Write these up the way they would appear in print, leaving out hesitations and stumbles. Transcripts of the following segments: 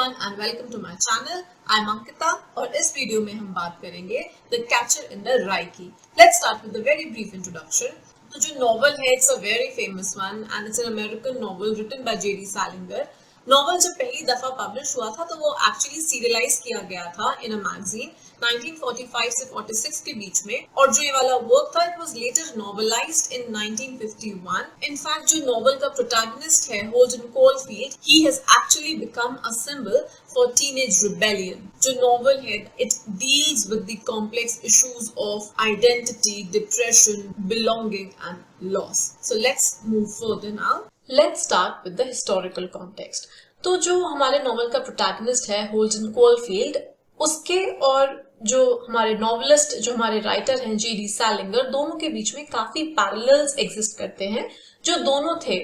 everyone and welcome to my channel. I'm Ankita और इस video में हम बात करेंगे The Catcher in the Rye की. Let's start with a very brief introduction. तो जो novel है, it's a very famous one and it's an American novel written by J.D. Salinger. Novel जब पहली दफा पब्लिश हुआ था तो वो एक्चुअली सीरियलाइज किया गया था इन अ मैगजीन 1945 से 46 के बीच में, और जो ये वाला वर्क था it was later novelised in 1951. In fact जो नॉवल का प्रोटैगनिस्ट है Holden Caulfield, he has actually become a symbol for teenage rebellion. जो नॉवल है it deals with the complex issues of identity, depression, belonging and loss. So let's move further now. Let's start with the historical context. तो जो हमारे novel का protagonist है Holden coalfield, उसके और जो हमारे नॉवेलिस्ट, जो हमारे राइटर हैं J.D. सैलिंगर, दोनों के बीच में काफी पैरेलल्स एग्जिस्ट करते हैं. जो दोनों थे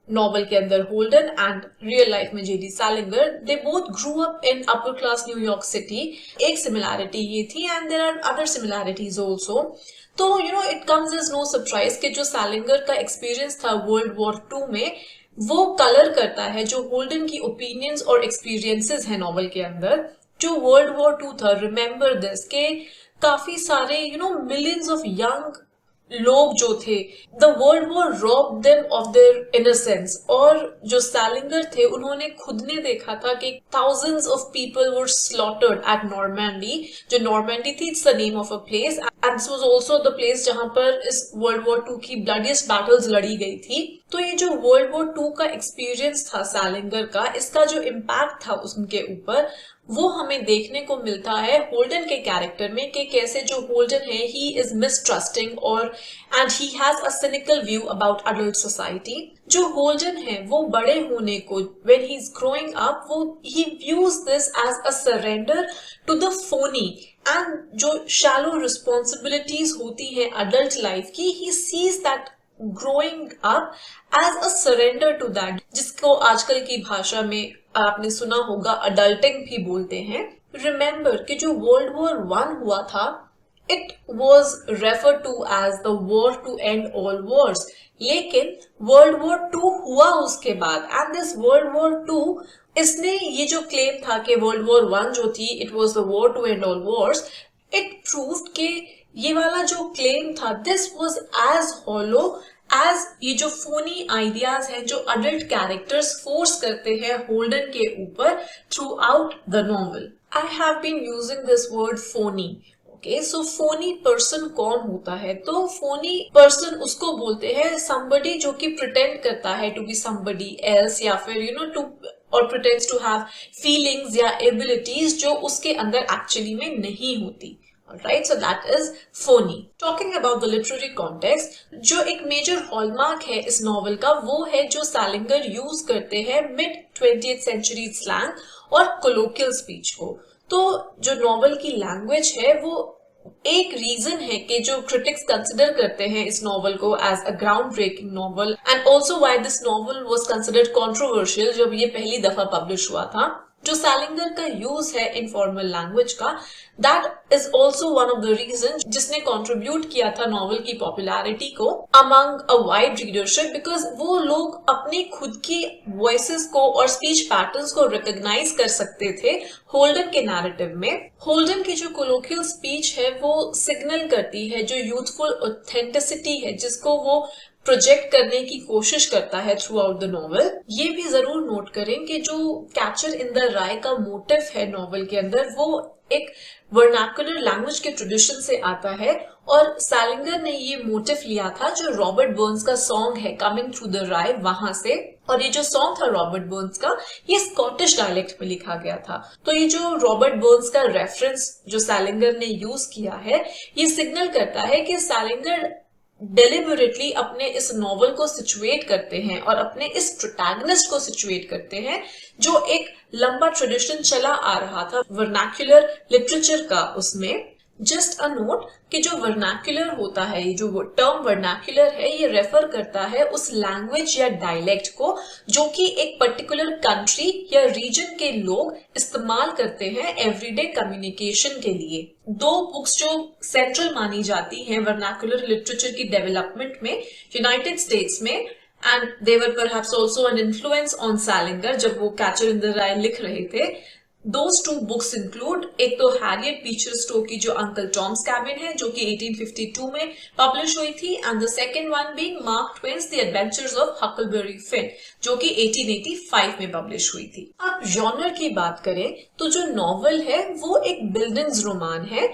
नॉवल के अंदर होल्डन एंड रियल लाइफ में J.D. Salinger, they both grew up in upper class New York city. एक सिमिलैरिटी ये थी and there are other similarities also. तो it comes as no surprise कि जो सैलिंगर का एक्सपीरियंस था वर्ल्ड वॉर 2 में, वो कलर करता है जो होल्डन की ओपिनियंस और एक्सपीरियंसेस है नॉवल के अंदर. जो वर्ल्ड वॉर 2 था, रिमेम्बर दिस, के काफी सारे मिलियंस ऑफ यंग लोग जो थे, the world war robbed them of their innocence. और जो सैलिंगर थे उन्होंने खुद ने देखा था कि thousands of people were slaughtered at Normandy. जो नॉर्मैंडी थी, it's the name of a place and this was also the place जहां पर इस वर्ल्ड वॉर 2 की ब्लडीएस्ट बैटल्स लड़ी गई थी. तो ये जो वर्ल्ड वॉर 2 का एक्सपीरियंस था सैलिंगर का, इसका जो इम्पैक्ट था उनके ऊपर, वो हमें देखने को मिलता है होल्डन के कैरेक्टर में कि कैसे जो होल्डन है ही इज मिसट्रस्टिंग और and he has a cynical view about adult society. जो होल्डन है वो बड़े होने को, when he is growing up, वो he views this as a surrender to the phony and जो शैलो रिस्पॉन्सिबिलिटीज होती है अडल्ट लाइफ की, he sees that growing up as a surrender to that, जिसको आजकल की भाषा में आपने सुना होगा अडल्टिंग भी बोलते हैं. रिमेंबर कि जो वर्ल्ड वॉर 1 हुआ था, it was refer to as the war to end all wars. लेकिन वर्ल्ड वॉर 2 हुआ उसके बाद, एंड दिस वर्ल्ड वॉर 2, इसने ये जो क्लेम था कि वर्ल्ड वॉर 1 जो थी it was the war to end all wars, it proved कि ये वाला जो क्लेम था this was as hollow as ये जो फोनी आइडियाज हैं जो अडल्ट कैरेक्टर्स फोर्स करते हैं होल्डन के ऊपर throughout the novel. I have been using this word phony. Okay, so phony person कौन होता है? तो फोनी पर्सन उसको बोलते हैं somebody जो कि प्रिटेंड करता है टू बी somebody else, या फिर टू और प्रिटेंड्स टू हैव फीलिंग्स या एबिलिटीज जो उसके अंदर एक्चुअली में नहीं होती. Alright, so that is phony. Talking about the literary context, जो एक मेजर हॉलमार्क है इस नॉवल का, वो है जो सैलिंगर यूज करते हैं मिड 20th सेंचुरी स्लैंग और कोलोकियल स्पीच को. तो जो नॉवल की लैंग्वेज है वो एक रीजन है कि जो क्रिटिक्स कंसिडर करते हैं इस नॉवल को as a ground breaking novel, and also why this novel was considered controversial जब ये पहली दफा पब्लिश हुआ था. जो सैलिंगर का यूज है इनफॉर्मल लैंग्वेज का, that is also one of the reason जिसने कंट्रीब्यूट किया था नॉवल की पॉपुलैरिटी को among a wide readership, because वो लोग अपनी खुद की वॉइसेस को और स्पीच पैटर्न्स को रिकॉग्नाइज कर सकते थे होल्डन के नैरेटिव में. होल्डन की जो कोलोकियल स्पीच है वो सिग्नल करती है जो यूथफुल ऑथेंटिसिटी है जिसको वो प्रोजेक्ट करने की कोशिश करता है थ्रू आउट द नॉवल. ये भी जरूर नोट करें कि जो कैचर इन द राय का मोटिव है नॉवल के अंदर, वो एक वर्नाकुलर लैंग्वेज के ट्रेडिशन से आता है, और सैलिंगर ने ये मोटिव लिया था जो रॉबर्ट बर्न्स का सॉन्ग है कमिंग थ्रू द राय, वहां से. और ये जो सॉन्ग था रॉबर्ट बर्न्स का, ये स्कॉटिश डायलेक्ट में लिखा गया था. तो ये जो रॉबर्ट बर्न्स का रेफरेंस जो सैलिंगर ने यूज किया है, ये सिग्नल करता है कि सैलिंगर डेलिबरेटली अपने इस नॉवल को सिचुएट करते हैं और अपने इस प्रोटैगनिस्ट को सिचुएट करते हैं जो एक लंबा ट्रेडिशन चला आ रहा था वर्नाक्युलर लिटरेचर का. उसमें जस्ट अ नोट कि जो वर्नाक्युलर होता है, ये जो टर्म वर्नाक्युलर है, ये रेफर करता है उस लैंग्वेज या डायलेक्ट को जो कि एक पर्टिकुलर कंट्री या रीजन के लोग इस्तेमाल करते हैं एवरीडे कम्युनिकेशन के लिए. 2 बुक्स जो सेंट्रल मानी जाती हैं वर्नाक्युलर लिटरेचर की डेवलपमेंट में यूनाइटेड स्टेट्स में, and they were perhaps also an influence on Salinger जब वो कैचर इन द राई लिख रहे थे. Those two books include, एक तो हैरियट बीचर स्टोर की जो अंकल टॉम्स कैबिन है जो कि 1852 में पब्लिश हुई थी, and the second one being Mark Twain's the adventures of Huckleberry Finn जो कि 1885 में पब्लिश हुई थी. अब जॉनर की बात करें तो जो नॉवल है वो एक बिल्डिंग्स रोमान है,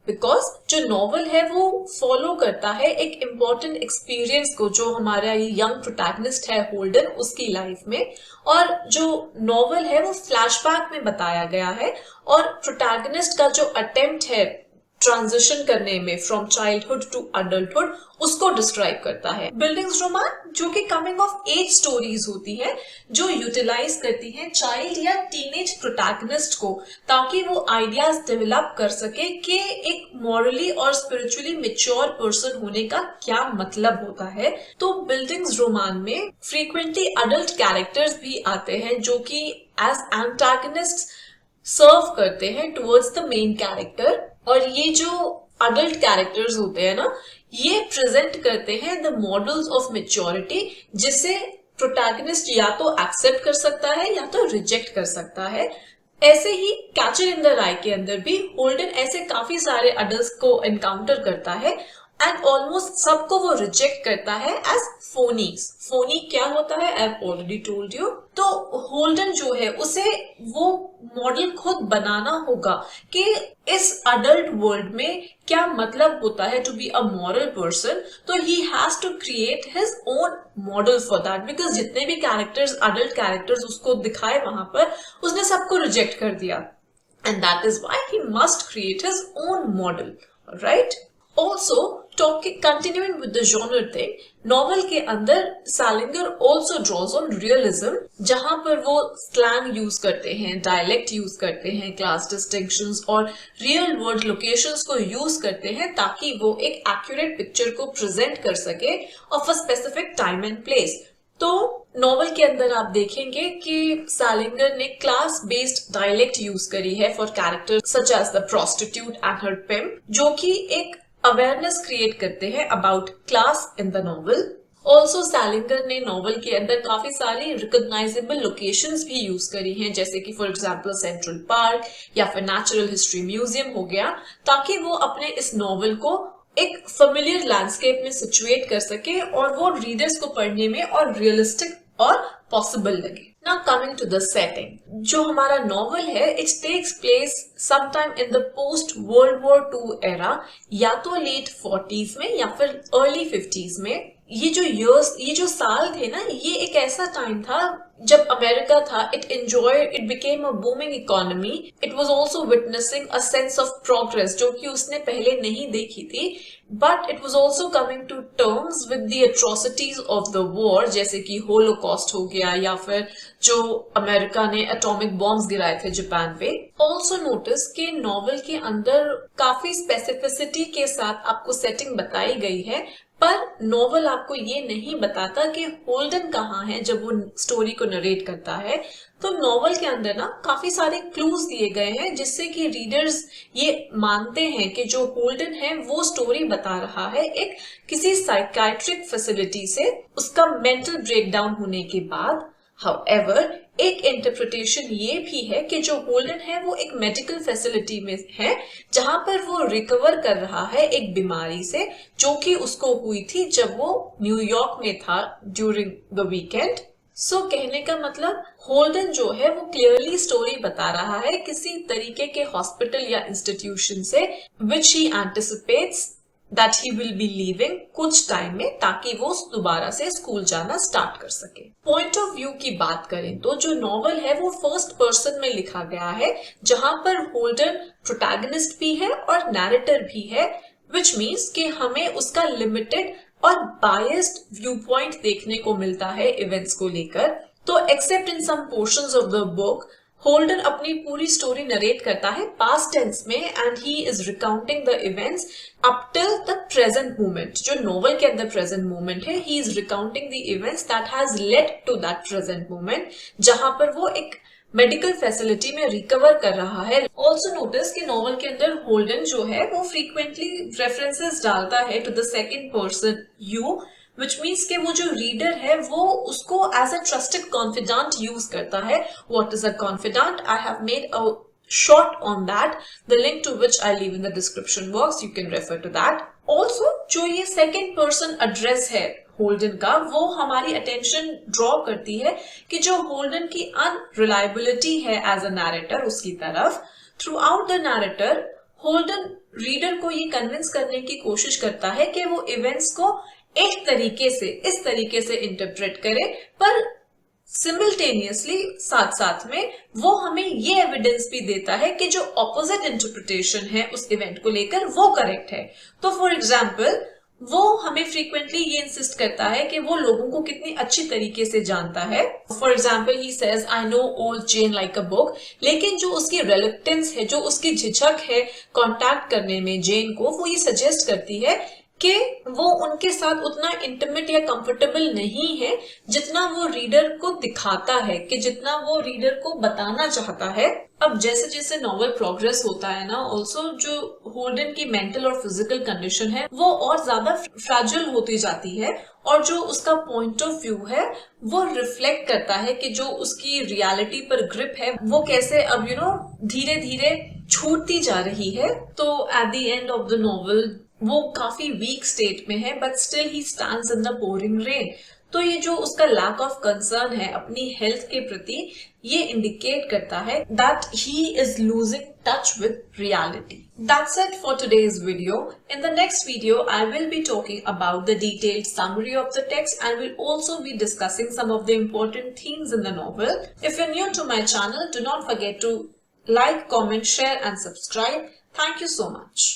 बिकॉज जो नॉवल है वो फॉलो करता है एक इम्पॉर्टेंट एक्सपीरियंस को जो हमारा ये यंग प्रोटैगनिस्ट है होल्डन उसकी लाइफ में. और जो नॉवल है वो फ्लैशबैक में बताया गया है और प्रोटैगनिस्ट का जो अटेम्प्ट है ट्रांजिशन करने में फ्रॉम चाइल्डहुड टू अडल्टहुड उसको डिस्क्राइब करता है. बिल्डिंग्स रोमान जो कि कमिंग ऑफ एज स्टोरीज होती हैं जो यूटिलाइज करती हैं चाइल्ड या टीनेज प्रोटैगनिस्ट को ताकि वो आइडियाज डेवलप कर सके कि एक मॉरली और स्पिरिचुअली मेच्योर पर्सन होने का क्या मतलब होता है. तो बिल्डिंग्स रोमान में फ्रीक्वेंटली अडल्ट कैरेक्टर्स भी आते हैं जो कि एज एंटागनिस्ट सर्व करते हैं टुवर्ड्स द मेन कैरेक्टर. और ये जो अडल्ट कैरेक्टर्स होते हैं ना ये प्रेजेंट करते हैं द मॉडल्स ऑफ मेच्योरिटी जिसे प्रोटैगनिस्ट या तो एक्सेप्ट कर सकता है या तो रिजेक्ट कर सकता है. ऐसे ही कैचर इन द राई के अंदर भी होल्डन ऐसे काफी सारे अडल्ट्स को एनकाउंटर करता है एंड ऑलमोस्ट सबको वो रिजेक्ट करता है एज फोनीज. फोनी क्या होता है I have already told you. तो होल्डन जो है उसे वो मॉडल खुद बनाना होगा कि इस अडल्ट वर्ल्ड में क्या मतलब होता है to be a moral person. तो he has to create his own model for that because जितने भी कैरेक्टर्स अडल्ट कैरेक्टर्स उसको दिखाए वहां पर उसने सबको रिजेक्ट कर दिया and that is why he must create his own model. Right. Also, continuing with the genre thing, novel के अंदर सैलिंगर also draws on realism, जहां पर वो स्लैंग यूज करते हैं, डायलेक्ट यूज करते हैं, क्लास डिस्टिंक्शंस और रियल वर्ल्ड लोकेशंस को यूज करते हैं ताकि वो एक एक्यूरेट पिक्चर को प्रेजेंट कर सके of a specific time and place. तो नॉवल के अंदर आप देखेंगे कि सैलिंगर ने क्लास बेस्ड डायलेक्ट यूज करी है for characters such as the prostitute and her pimp जो कि एक अवेयरनेस क्रिएट करते हैं about class in the novel. Also Salinger ने नॉवल के अंदर काफी सारी रिकॉग्नाइजेबल लोकेशंस भी यूज करी हैं जैसे कि फॉर एग्जांपल सेंट्रल पार्क या फिर नेचुरल हिस्ट्री म्यूजियम हो गया ताकि वो अपने इस नॉवल को एक फेमिलियर लैंडस्केप में सिचुएट कर सके और वो रीडर्स को पढ़ने में और रियलिस्टिक और पॉसिबल लगे. Now coming to the setting, जो हमारा नॉवल है it takes place sometime in the post World War II era, या तो late 40s में या फिर early 50s में. ये जो साल थे ना ये एक ऐसा टाइम था जब अमेरिका था it became a booming economy. It was also witnessing a sense of progress जो कि उसने पहले नहीं देखी थी, but it was also coming to terms with the atrocities of the war जैसे कि होलोकॉस्ट हो गया या फिर जो अमेरिका ने एटॉमिक बॉम्ब्स गिराए थे जापान पे. ऑल्सो नोटिस के नॉवल के अंदर काफी स्पेसिफिसिटी के साथ आपको सेटिंग बताई गई है पर नॉवल आपको ये नहीं बताता कि होल्डन कहाँ है जब वो स्टोरी को नरेट करता है. तो नॉवल के अंदर ना काफी सारे क्लूज दिए गए हैं जिससे कि रीडर्स ये मानते हैं कि जो होल्डन है वो स्टोरी बता रहा है एक किसी साइकाइट्रिक फैसिलिटी से उसका मेंटल ब्रेकडाउन होने के बाद. However, एक इंटरप्रिटेशन ये भी है कि जो होल्डन है वो एक मेडिकल फैसिलिटी में है जहां पर वो रिकवर कर रहा है एक बीमारी से जो कि उसको हुई थी जब वो न्यूयॉर्क में था ड्यूरिंग द वीकेंड. सो कहने का मतलब होल्डन जो है वो क्लियरली स्टोरी बता रहा है किसी तरीके के हॉस्पिटल या इंस्टीट्यूशन से विच ही एंटिसिपेट्स that he will be leaving कुछ टाइम में ताकि वो दोबारा से स्कूल जाना स्टार्ट कर सके. पॉइंट ऑफ व्यू की बात करें तो जो नॉवल है वो फर्स्ट पर्सन में लिखा गया है जहां पर होल्डन प्रोटैगनिस्ट भी है और नैरेटर भी है which means कि हमें उसका लिमिटेड और बायस्ड व्यू पॉइंट देखने को मिलता है इवेंट्स को लेकर. तो except in some portions of the book Holden अपनी पूरी स्टोरी नरेट करता है पास्ट टेंस में and he is recounting the events up till the present moment. जो नॉवल के अंदर प्रेजेंट मोमेंट है he is recounting the events that has led to that present moment जहां पर वो एक मेडिकल फैसिलिटी में रिकवर कर रहा है. ऑल्सो नोटिस कि नॉवल के अंदर होल्डन जो है वो फ्रीक्वेंटली रेफरेंसेस डालता है to the second person you which means कि वो जो रीडर है वो उसको as a trusted confident use करता है. What is a confidant? I have made a short on that, the link to which I leave in the description box. You can refer to that. Also, जो ये second person address है holding का, वो हमारी attention draw करती है कि जो होल्डन की अनरिलायबिलिटी है एज अ नैरेटर उसकी तरफ. Throughout the narrator Holden reader को ये कन्विंस करने की कोशिश करता है कि वो इवेंट्स को एक तरीके से, इस तरीके से इंटरप्रेट करे, पर सिमिल्टेनियसली साथ साथ में वो हमें ये एविडेंस भी देता है कि जो ऑपोजिट इंटरप्रिटेशन है उस इवेंट को लेकर वो करेक्ट है. तो फॉर एग्जाम्पल वो हमें फ्रीक्वेंटली ये इंसिस्ट करता है कि वो लोगों को कितनी अच्छी तरीके से जानता है. For example he says I know old Jane like a book, लेकिन जो उसकी रेलुक्टेंस है, जो उसकी झिझक है कांटेक्ट करने में जेन को, वो ये सजेस्ट करती है कि वो उनके साथ उतना इंटीमेट या कंफर्टेबल नहीं है जितना वो रीडर को दिखाता है, कि जितना वो रीडर को बताना चाहता है. अब जैसे जैसे नॉवल प्रोग्रेस होता है ना, ऑल्सो जो होल्डन की मेंटल और फिजिकल कंडीशन है वो और ज्यादा फ्रैजिल होती जाती है, और जो उसका पॉइंट ऑफ व्यू है वो रिफ्लेक्ट करता है कि जो उसकी रियलिटी पर ग्रिप है वो कैसे अब धीरे धीरे छूटती जा रही है. तो at the end of the novel वो काफी वीक स्टेट में है, but still he stands in the pouring rain. तो ये जो उसका लैक ऑफ कंसर्न है अपनी हेल्थ के प्रति, ये इंडिकेट करता है that he is losing touch with reality. That's it for today's video. In the next video, I will be talking about the detailed summary of the text and will also be discussing some of the important themes in the novel. If you're new to my channel, do not forget to like, comment, share and subscribe. Thank you so much.